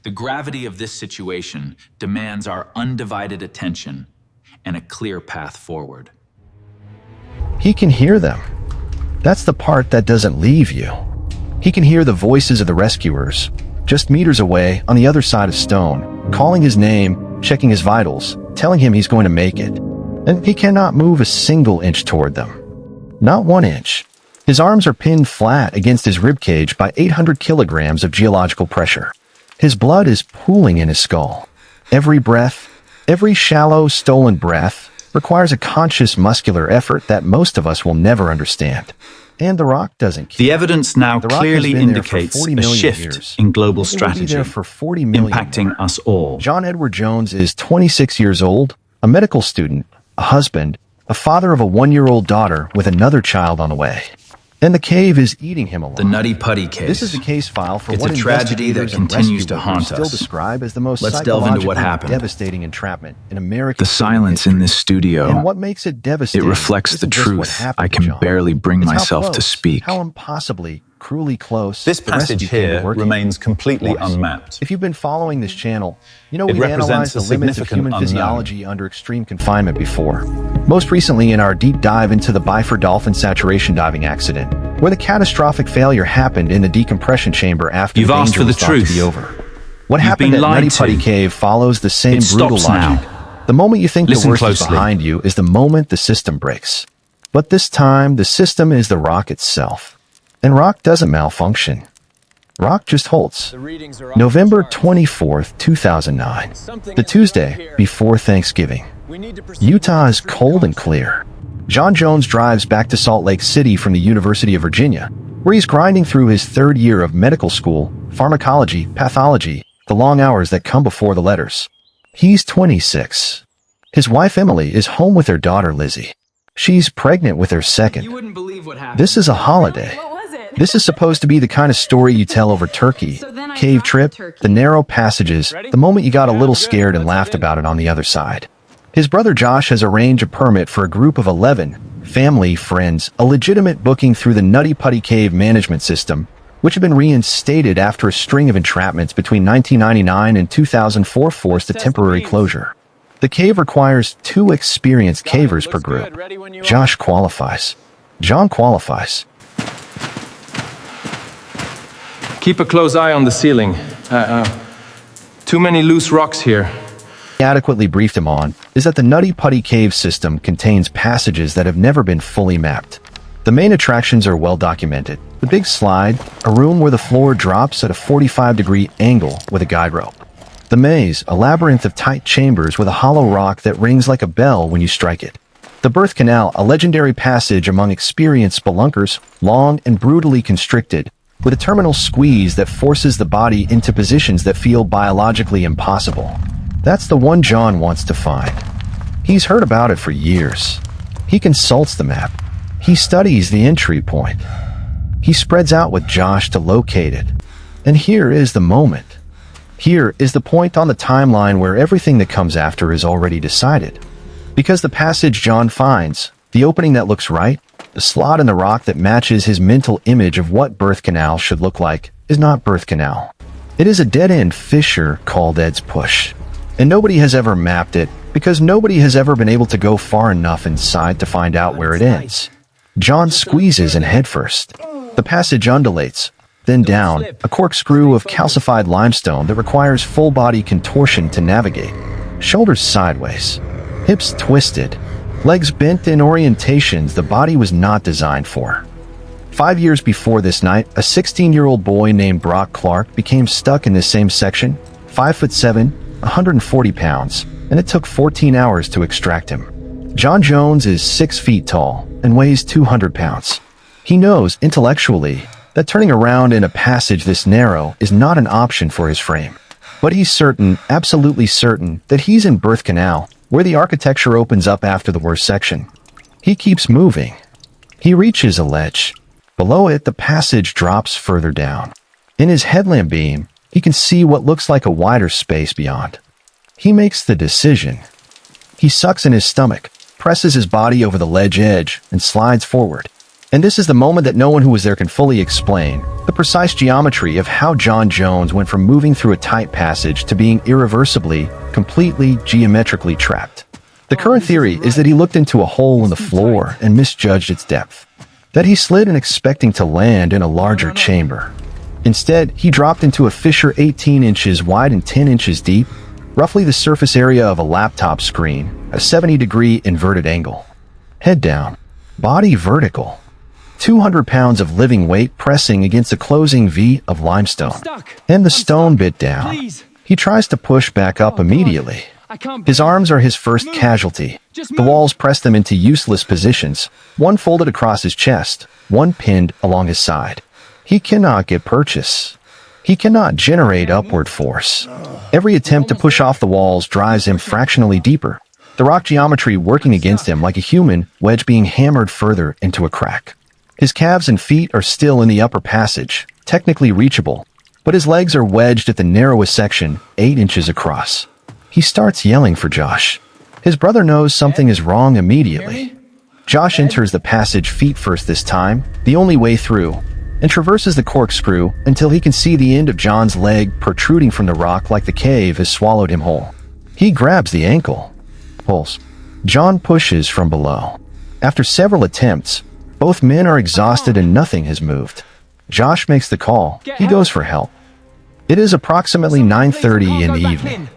The gravity of this situation demands our undivided attention and a clear path forward. He can hear them. That's the part that doesn't leave you. He can hear the voices of the rescuers, just meters away on the other side of stone, calling his name, checking his vitals, telling him he's going to make it. And he cannot move a single inch toward them. Not 1 inch. His arms are pinned flat against his ribcage by 800 kilograms of geological pressure. His blood is pooling in his skull. Every breath, every shallow, stolen breath, requires a conscious muscular effort that most of us will never understand. And the rock doesn't care. The evidence now The rock clearly has been there for indicates 40 a million shift years. in global It will be strategy, there for 40 million impacting more. us all. John Edward Jones is 26 years old, a medical student, a husband, a father of a 1-year-old daughter with another child on the way. And the cave is eating him alive. The Nutty Putty case. This is the case file for It's what a tragedy that investigators and continues to rescue workers haunt still us. describe as the most Let's delve into what psychologically happened. devastating entrapment in American The silence in this and studio, what makes it devastating it reflects the isn't just what truth. happened I to can John. barely bring It's how myself to close, speak. how impossibly, cruelly close This the rescue passage came to here working remains completely was. unmapped. If you've been following this channel, you know It we've analyzed represents the a limits of significant human unknown. physiology under extreme confinement before. Most recently in our deep dive into the Bifer dolphin saturation diving accident, where the catastrophic failure happened in the decompression chamber after You've the asked danger for the was thought to truth. be over. What You've happened been at lied Nutty Putty to. Cave follows the same It brutal stops logic. now. The moment you think Listen the worst closely. is behind you is the moment the system breaks. But this time, the system is the rock itself. And rock doesn't malfunction. Rock just holds. November 24th, 2009. The Tuesday before Thanksgiving. Utah is cold and clear. John Jones drives back to Salt Lake City from the University of Virginia, where he's grinding through his 3rd year of medical school, pharmacology, pathology, the long hours that come before the letters. He's 26. His wife Emily is home with her daughter Lizzie. She's pregnant with her second. You wouldn't believe what happened. This is a holiday. What was it? This is supposed to be the kind of story you tell over turkey, So then I cave dropped trip, the turkey. the narrow passages, the moment you got a little scared and laughed about it on the other side. His brother Josh has arranged a permit for a group of 11 family, friends, a legitimate booking through the Nutty Putty Cave management system, which had been reinstated after a string of entrapments between 1999 and 2004 forced a temporary closure. The cave requires 2 experienced cavers per group. Josh qualifies. John qualifies. Keep a close eye on the ceiling. Too many loose rocks here. Adequately briefed him on is that the Nutty Putty Cave system contains passages that have never been fully mapped. The main attractions are well documented. The big slide, a room where the floor drops at a 45-degree angle with a guide rope. The maze, a labyrinth of tight chambers with a hollow rock that rings like a bell when you strike it. The birth canal, a legendary passage among experienced spelunkers, long and brutally constricted, with a terminal squeeze that forces the body into positions that feel biologically impossible. That's the one John wants to find. He's heard about it for years. He consults the map. He studies the entry point. He spreads out with Josh to locate it. And here is the moment. Here is the point on the timeline where everything that comes after is already decided. Because the passage John finds, the opening that looks right, the slot in the rock that matches his mental image of what birth canal should look like, is not birth canal. It is a dead-end fissure called Ed's Push. And nobody has ever mapped it because nobody has ever been able to go far enough inside to find out where it ends. John squeezes in headfirst. The passage undulates, then down, a corkscrew of calcified limestone that requires full-body contortion to navigate. Shoulders sideways, hips twisted, legs bent in orientations the body was not designed for. 5 years before this night, a 16-year-old boy named Brock Clark became stuck in this same section, 5'7", 140 pounds, and it took 14 hours to extract him. John Jones is 6 feet tall and weighs 200 pounds. He knows, intellectually, that turning around in a passage this narrow is not an option for his frame. But he's certain, absolutely certain, that he's in birth canal, where the architecture opens up after the worst section. He keeps moving. He reaches a ledge. Below it, the passage drops further down. In his headlamp beam, he can see what looks like a wider space beyond. He makes the decision. He sucks in his stomach, presses his body over the ledge edge, and slides forward. And this is the moment that no one who was there can fully explain, the precise geometry of how John Jones went from moving through a tight passage to being irreversibly, completely geometrically trapped. The current theory is that he looked into a hole in the floor and misjudged its depth. That he slid in expecting to land in a larger chamber. Instead, he dropped into a fissure 18 inches wide and 10 inches deep, roughly the surface area of a laptop screen, at a 70-degree inverted angle. Head down, body vertical. 200 pounds of living weight pressing against a closing V of limestone. And the stone bit down. He tries to push back up immediately. His arms are his first casualty. The walls press them into useless positions, one folded across his chest, one pinned along his side. He cannot get purchase. He cannot generate upward force. Every attempt to push off the walls drives him fractionally deeper, the rock geometry working against him like a human wedge being hammered further into a crack. His calves and feet are still in the upper passage, technically reachable, but his legs are wedged at the narrowest section, 8 inches across. He starts yelling for Josh. His brother knows something is wrong immediately. Josh enters the passage feet first this time, the only way through, and traverses the corkscrew until he can see the end of John's leg protruding from the rock like the cave has swallowed him whole. He grabs the ankle. Pulls. John pushes from below. After several attempts, both men are exhausted and nothing has moved. Josh makes the call. He goes for help. It is approximately 9:30 in the evening.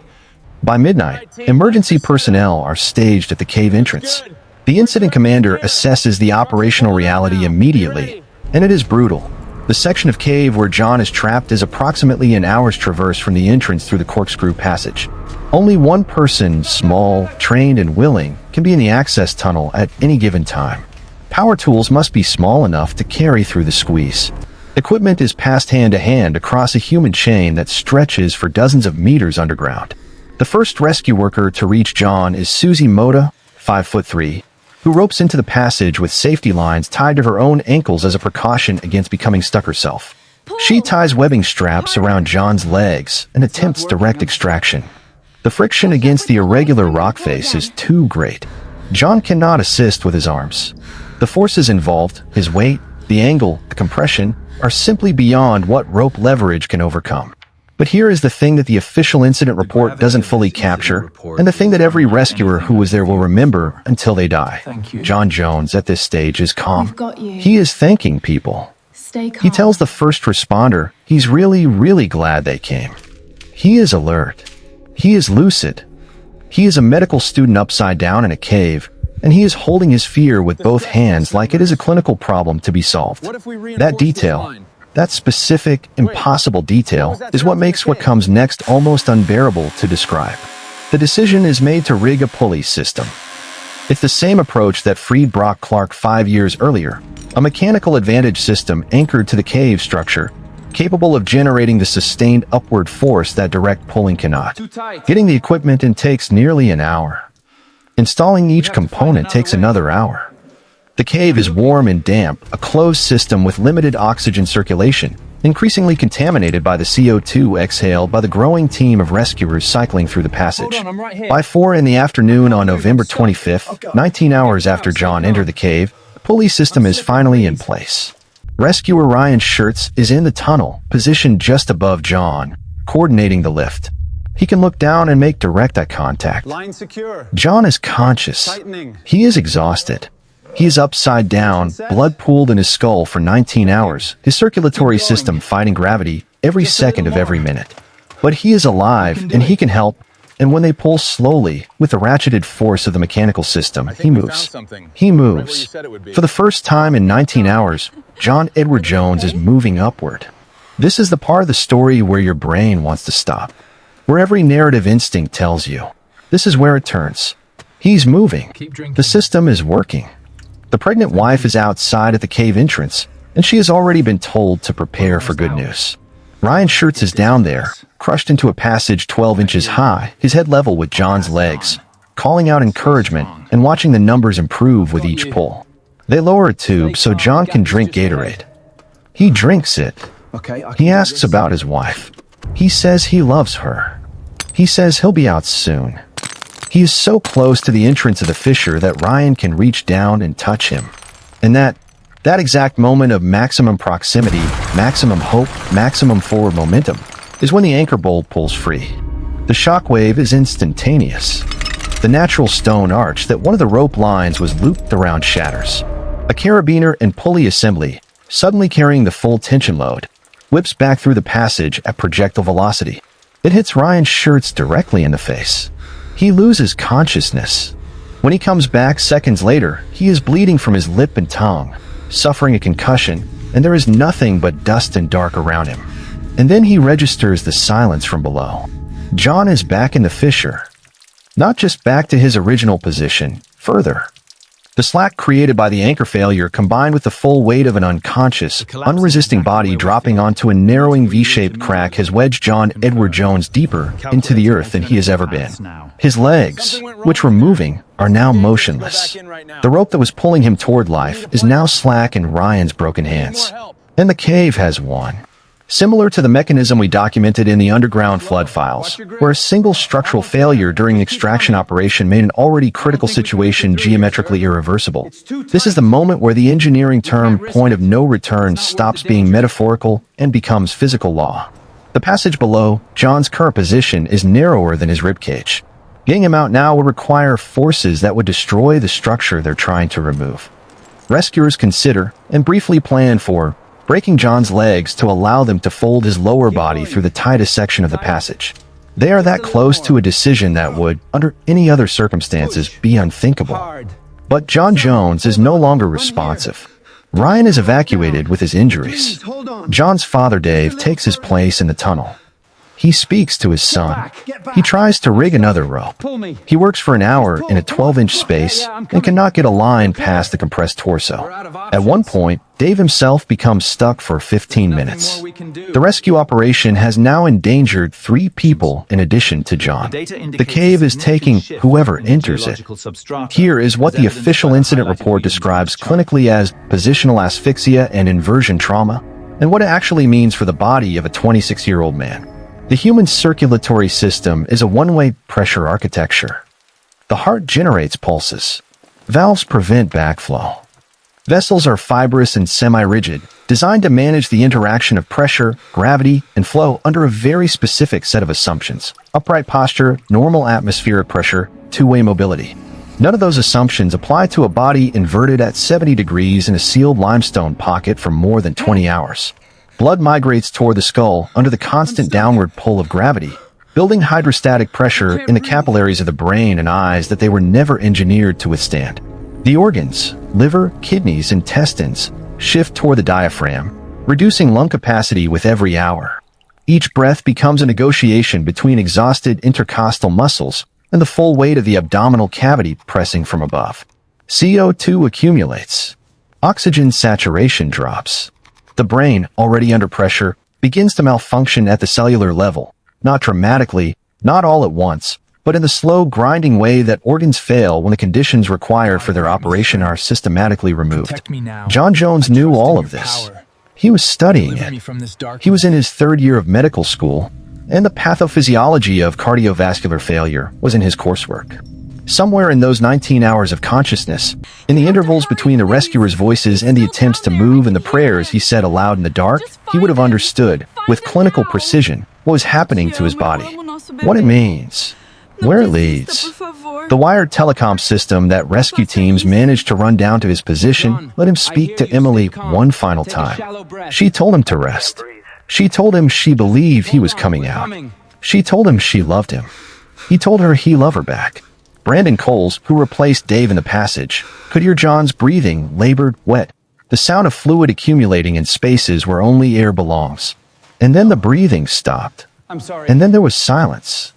By midnight, emergency personnel are staged at the cave entrance. The incident commander assesses the operational reality immediately, and it is brutal. The section of cave where John is trapped is approximately an hour's traverse from the entrance through the corkscrew passage. Only one person, small, trained, and willing, can be in the access tunnel at any given time. Power tools must be small enough to carry through the squeeze. Equipment is passed hand to hand across a human chain that stretches for dozens of meters underground. The first rescue worker to reach John is Susie Moda, 5'3", who ropes into the passage with safety lines tied to her own ankles as a precaution against becoming stuck herself. She ties webbing straps around John's legs and attempts direct extraction. The friction against the irregular rock face is too great. John cannot assist with his arms. The forces involved, his weight, the angle, the compression, are simply beyond what rope leverage can overcome. But here is the thing that the official incident report doesn't fully capture, and the thing that every rescuer who was there will remember until they die. John Jones, at this stage, is calm. He is thanking people. He tells the first responder he's really glad they came. He is alert. He is lucid. He is a medical student upside down in a cave, and he is holding his fear with both hands like it is a clinical problem to be solved. That detail, that specific, impossible detail, is what makes what comes next almost unbearable to describe. The decision is made to rig a pulley system. It's the same approach that freed Brock Clark 5 years earlier, a mechanical advantage system anchored to the cave structure, capable of generating the sustained upward force that direct pulling cannot. Getting the equipment in takes nearly an hour. Installing each component takes another hour. The cave is warm and damp, a closed system with limited oxygen circulation, increasingly contaminated by the CO2 exhaled by the growing team of rescuers cycling through the passage. By 4 in the afternoon on November 25th, 19 hours after John entered the cave, the pulley system is finally in place. Rescuer Ryan Schertz is in the tunnel, positioned just above John, coordinating the lift. He can look down and make direct eye contact. Line secure. John is conscious. Tightening. He is exhausted. He is upside down, blood pooled in his skull for 19 hours, his circulatory system fighting gravity every second of every minute. But he is alive, and he can help, and when they pull slowly, with the ratcheted force of the mechanical system, he moves. He moves. For the first time in 19 hours, John Edward Jones is moving upward. This is the part of the story where your brain wants to stop, where every narrative instinct tells you. This is where it turns. He's moving. The system is working. The pregnant wife is outside at the cave entrance, and she has already been told to prepare for good news. Ryan Schertz is down there, crushed into a passage 12 inches high, his head level with John's legs, calling out encouragement and watching the numbers improve with each pull. They lower a tube so John can drink Gatorade. He drinks it. He asks about his wife. He says he loves her. He says he'll be out soon. He is so close to the entrance of the fissure that Ryan can reach down and touch him. And that That exact moment of maximum proximity, maximum hope, maximum forward momentum is when the anchor bolt pulls free. The shockwave is instantaneous. The natural stone arch that one of the rope lines was looped around shatters. A carabiner and pulley assembly, suddenly carrying the full tension load, whips back through the passage at projectile velocity. It hits Ryan's shirts directly in the face. He loses consciousness. When he comes back seconds later, he is bleeding from his lip and tongue, suffering a concussion, and there is nothing but dust and dark around him. And then he registers the silence from below. John is back in the fissure. Not just back to his original position, further. The slack created by the anchor failure combined with the full weight of an unconscious, unresisting body dropping onto a narrowing V-shaped crack has wedged John Edward Jones deeper into the earth than he has ever been. His legs, which were moving, are now motionless. The rope that was pulling him toward life is now slack in Ryan's broken hands. And the cave has won. Similar to the mechanism we documented in the underground flood files, where a single structural failure during an extraction operation made an already critical situation geometrically irreversible. This is the moment where the engineering term point of no return stops being metaphorical and becomes physical law. The passage below John's current position is narrower than his ribcage. Getting him out now would require forces that would destroy the structure they're trying to remove. Rescuers consider, and briefly plan for, breaking John's legs to allow them to fold his lower body through the tightest section of the passage. They are that close to a decision that would, under any other circumstances, be unthinkable. But John Jones is no longer responsive. Ryan is evacuated with his injuries. John's father, Dave, takes his place in the tunnel. He speaks to his son. He tries to rig another rope. He works for an hour in a 12-inch space and cannot get a line past the compressed torso. At one point, Dave himself becomes stuck for 15 minutes. The rescue operation has now endangered 3 people in addition to John. The cave is taking whoever enters it. Here is what the official incident report describes clinically as positional asphyxia and inversion trauma, and what it actually means for the body of a 26-year-old man. The human circulatory system is a one-way pressure architecture. The heart generates pulses. Valves prevent backflow. Vessels are fibrous and semi-rigid, designed to manage the interaction of pressure, gravity, and flow under a very specific set of assumptions: upright posture, normal atmospheric pressure, two-way mobility. None of those assumptions apply to a body inverted at 70 degrees in a sealed limestone pocket for more than 20 hours. Blood migrates toward the skull under the constant downward pull of gravity, building hydrostatic pressure in the capillaries of the brain and eyes that they were never engineered to withstand. The organs, liver, kidneys, intestines, shift toward the diaphragm, reducing lung capacity with every hour. Each breath becomes a negotiation between exhausted intercostal muscles and the full weight of the abdominal cavity pressing from above. CO2 accumulates. Oxygen saturation drops. The brain, already under pressure, begins to malfunction at the cellular level, not dramatically, not all at once, but in the slow, grinding way that organs fail when the conditions required for their operation are systematically removed. John Jones knew all of this. He was studying it. He was in his 3rd year of medical school, and the pathophysiology of cardiovascular failure was in his coursework. Somewhere in those 19 hours of consciousness, in the intervals between the rescuer's voices and the attempts to move and the prayers he said aloud in the dark, he would have understood, with clinical precision, what was happening to his body, what it means, where it leads. The wired telecom system that rescue teams managed to run down to his position let him speak to Emily one final time. She told him to rest. She told him she believed he was coming out. She told him she loved him. He told her he loved her back. Brandon Coles, who replaced Dave in the passage, could hear John's breathing, labored, wet, the sound of fluid accumulating in spaces where only air belongs. And then the breathing stopped. And then there was silence.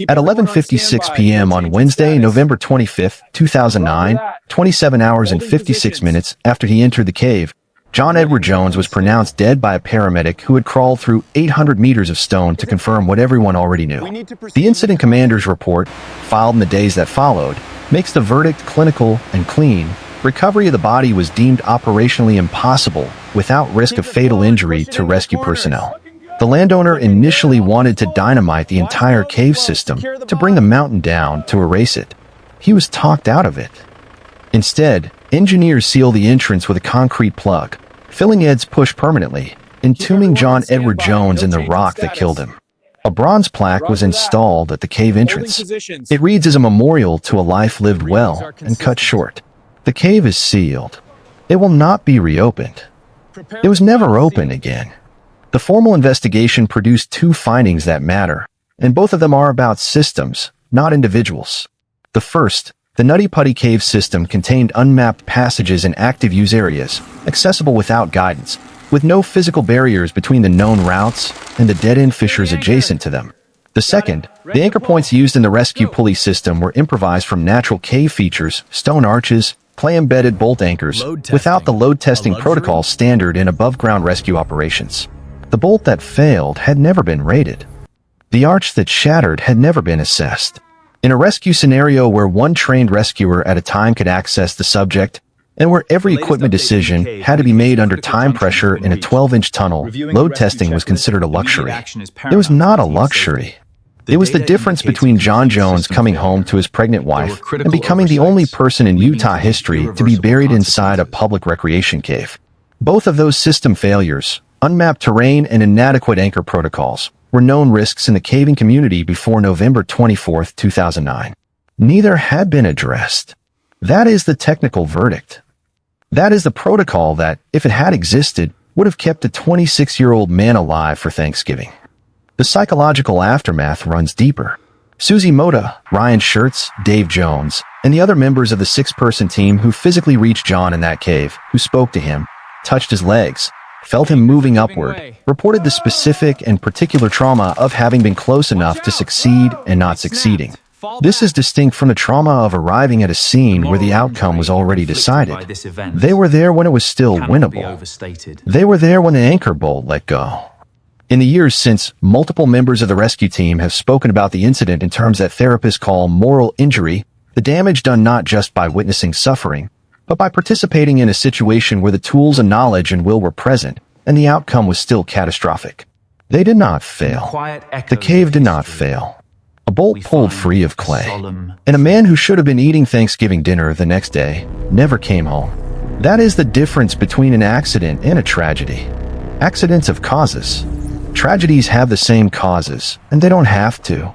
At 11:56 p.m. on Wednesday, November 25, 2009, 27 hours and 56 minutes after he entered the cave, John Edward Jones was pronounced dead by a paramedic who had crawled through 800 meters of stone to confirm what everyone already knew. The incident commander's report, filed in the days that followed, makes the verdict clinical and clean. Recovery of the body was deemed operationally impossible without risk of fatal injury to rescue personnel. The landowner initially wanted to dynamite the entire cave system to bring the mountain down to erase it. He was talked out of it. Instead, Engineers sealed the entrance with a concrete plug, filling Ed's push permanently, entombing John Edward Jones in the rock that killed him. A bronze plaque was installed at the cave entrance. It reads as a memorial to a life lived well and cut short. The cave is sealed. It will not be reopened. It was never opened again. The formal investigation produced two findings that matter, and both of them are about systems, not individuals. The first, the Nutty Putty cave system contained unmapped passages in active use areas, accessible without guidance, with no physical barriers between the known routes and the dead-end fissures adjacent to them. The second, the anchor points used in the rescue pulley system were improvised from natural cave features, stone arches, clay-embedded bolt anchors, without the load testing protocol standard in above-ground rescue operations. The bolt that failed had never been rated. The arch that shattered had never been assessed. In a rescue scenario where one trained rescuer at a time could access the subject, and where every equipment decision had to be made under time pressure in a 12-inch tunnel, load testing was considered a luxury. It was not a luxury. It was the difference between John Jones coming home to his pregnant wife and becoming the only person in Utah history to be buried inside a public recreation cave. Both of those system failures, unmapped terrain and inadequate anchor protocols, were known risks in the caving community before November 24, 2009. Neither had been addressed. That is the technical verdict. That is the protocol that, if it had existed, would have kept a 26-year-old man alive for Thanksgiving. The psychological aftermath runs deeper. Susie Mota, Ryan Schertz, Dave Jones, and the other members of the six-person team who physically reached John in that cave, who spoke to him, touched his legs, felt him moving upward, reported the specific and particular trauma of having been close enough to succeed and not succeeding. This is distinct from the trauma of arriving at a scene where the outcome was already decided. They were there when it was still winnable. They were there when the anchor bolt let go. In the years since, multiple members of the rescue team have spoken about the incident in terms that therapists call moral injury, the damage done not just by witnessing suffering, but by participating in a situation where the tools and knowledge and will were present, and the outcome was still catastrophic. They did not fail. The cave did not fail. A bolt pulled free of clay, and a man who should have been eating Thanksgiving dinner the next day never came home. That is the difference between an accident and a tragedy. Accidents have causes. Tragedies have the same causes, and they don't have to.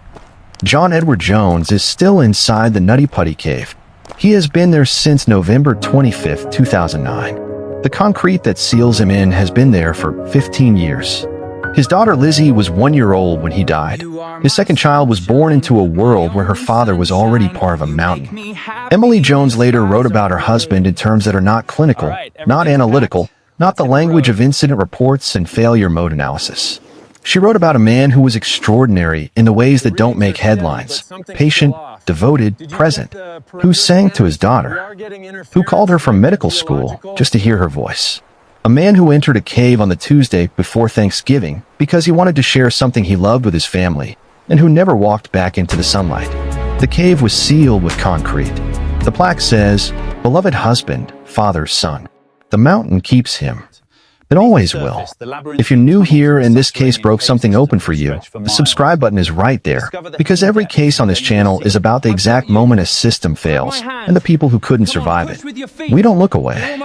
John Edward Jones is still inside the Nutty Putty cave. He has been there since November 25, 2009. The concrete that seals him in has been there for 15 years. His daughter Lizzie was 1 year old when he died. His second child was born into a world where her father was already part of a mountain. Emily Jones later wrote about her husband in terms that are not clinical, not analytical, not the language of incident reports and failure mode analysis. She wrote about a man who was extraordinary in the ways that don't make headlines, patient, devoted, present, who sang to his daughter, who called her from medical school just to hear her voice. A man who entered a cave on the Tuesday before Thanksgiving because he wanted to share something he loved with his family, and who never walked back into the sunlight. The cave was sealed with concrete. The plaque says, "Beloved husband, father, son." The mountain keeps him. It always will. If you're new here and this case broke something open for you, the subscribe button is right there, because every case on this channel is about the exact moment a system fails and the people who couldn't survive it. We don't look away.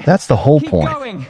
That's the whole point.